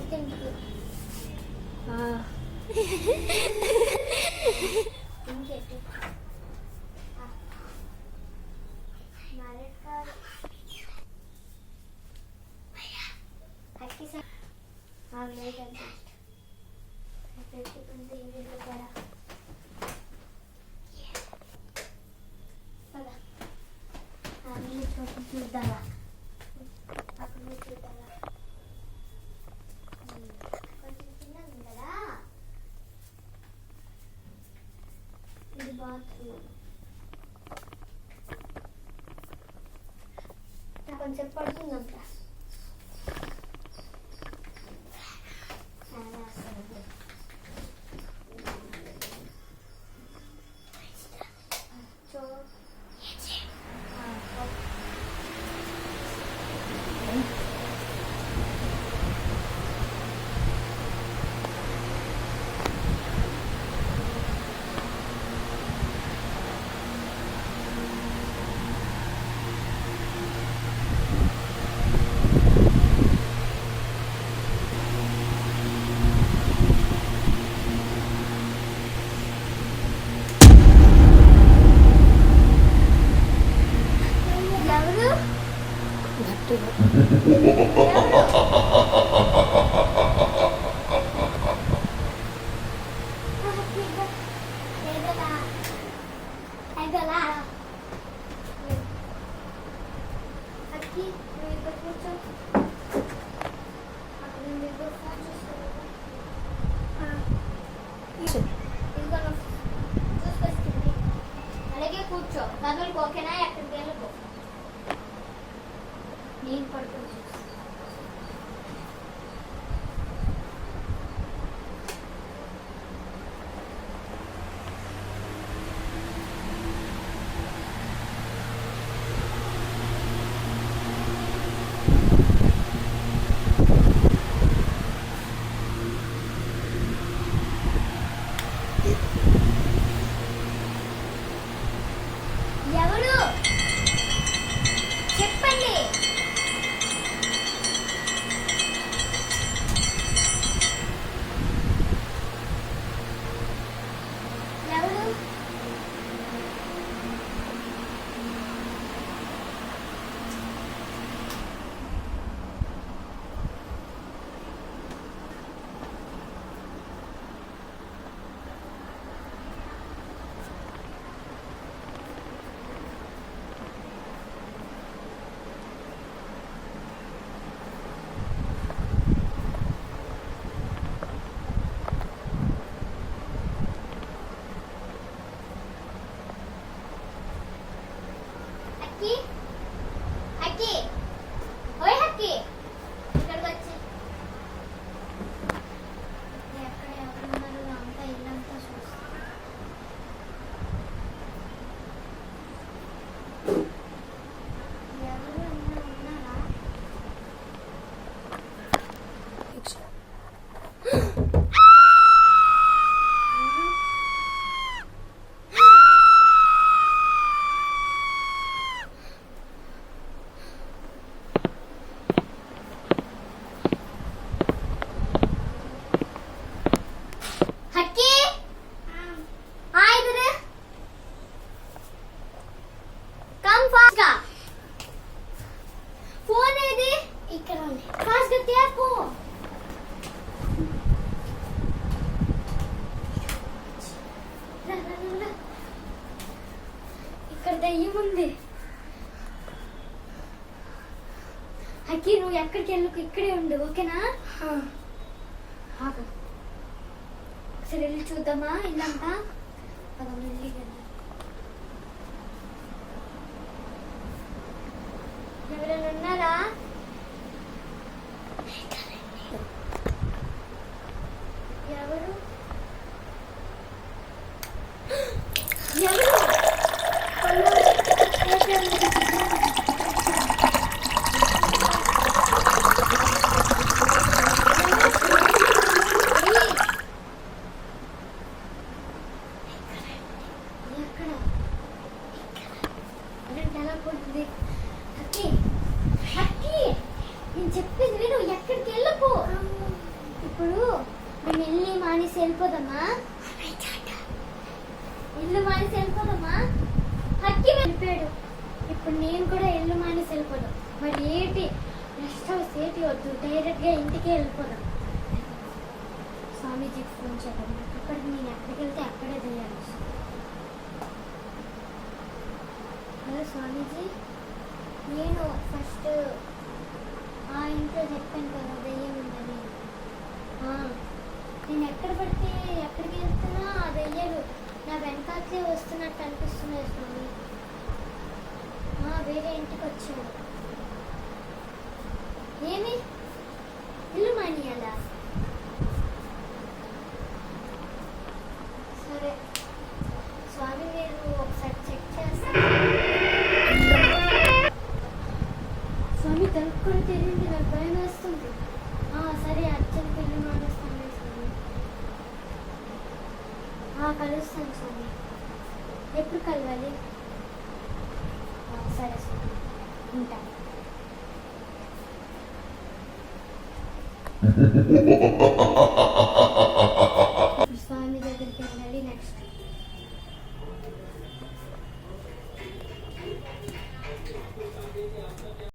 ఇంకెందుకు ఇంకెట్టు అక్కి సార్ లేదంటే చూద్దామా అక్కడ చూద్దామా కొంచెం చిన్నగా ఉందా ఇది బాత్రూమ్ నాకు కొంచెం పడుతుందంట అలాగే కూర్చో కదలకు ఓకేనా ఎక్కడికి వెళ్ళకు నేను పడుతుంది ఎవరు చెప్పండి ఎవరు హక్కి హక్కి ఓయ్ హక్కి ఇక్కడికి వచ్చి ఎక్కడ ఎవరున్నారు అంతా ఇల్లంతా చూస్తా ఎవరు ఉన్నారా హక్కి ఇధర్ కమ్ ఫాస్ట్ గా ఫోన్ ఏది ఇక్కడ ఉంది ఫాస్ట్ గా తేపో ఇక్కడ దయ్యం ఉంది హక్కి నువ్వు ఎక్కడికి వెళ్ళకు ఇక్కడే ఉండు ఓకేనా ఆగు ఒకసారి వెళ్ళి చూద్దామా ఇల్లంతా వెళ్ళి ఎవరైనా ఉన్నారా ఎవరు ఎవరు హక్కి నేను చెప్పేది విను ఎక్కడికి వెళ్ళకు ఇప్పుడు మేము ఇల్లు మానేసి వెళ్ళిపోదామా? ఇల్లు మానేసి వెళ్ళిపోదామా? హక్కి వెళ్ళిపోయాడు. ఇప్పుడు నేను కూడా ఇల్లు మానేసి వెళ్ళిపోదాం. మరి ఏంటి రెస్ట్ హౌస్ ఏంటి వద్దు, డైరెక్ట్గా ఇంటికి వెళ్ళిపోదాం. స్వామీజీకి ఫోన్ చేద్దాం. ఇప్పటికి నేను ఎక్కడికి వెళ్తే అక్కడే చేయాలి. హలో స్వామీజీ, నేను ఫస్ట్ ఆ ఇంట్లో చెప్పాను కదా దెయ్యం ఉందని. నేను ఎక్కడ పడితే ఎక్కడికి వెళ్తున్నా ఆ దెయ్యాలు నా వెనకాలే వస్తున్నట్టు అనిపిస్తున్నాయి స్వామి. వేరే ఇంటికి వచ్చాడు. ఏమి ఇల్లు మానేయాలా? సరే స్వామి, మీరు ఒకసారి చెక్ చేస్తాను. స్వామి తలుపు కూడా తెలియంది, నాకు భయం వేస్తుంది. సరే అర్జెంట్ ఇల్లు మానేస్తాను స్వామి. కలుస్తాను స్వామి. ఎప్పుడు కలవాలి? సరే స్వామి, ఉంటాను. స్వామి దగ్గరికి వెళ్ళాలి. నెక్స్ట్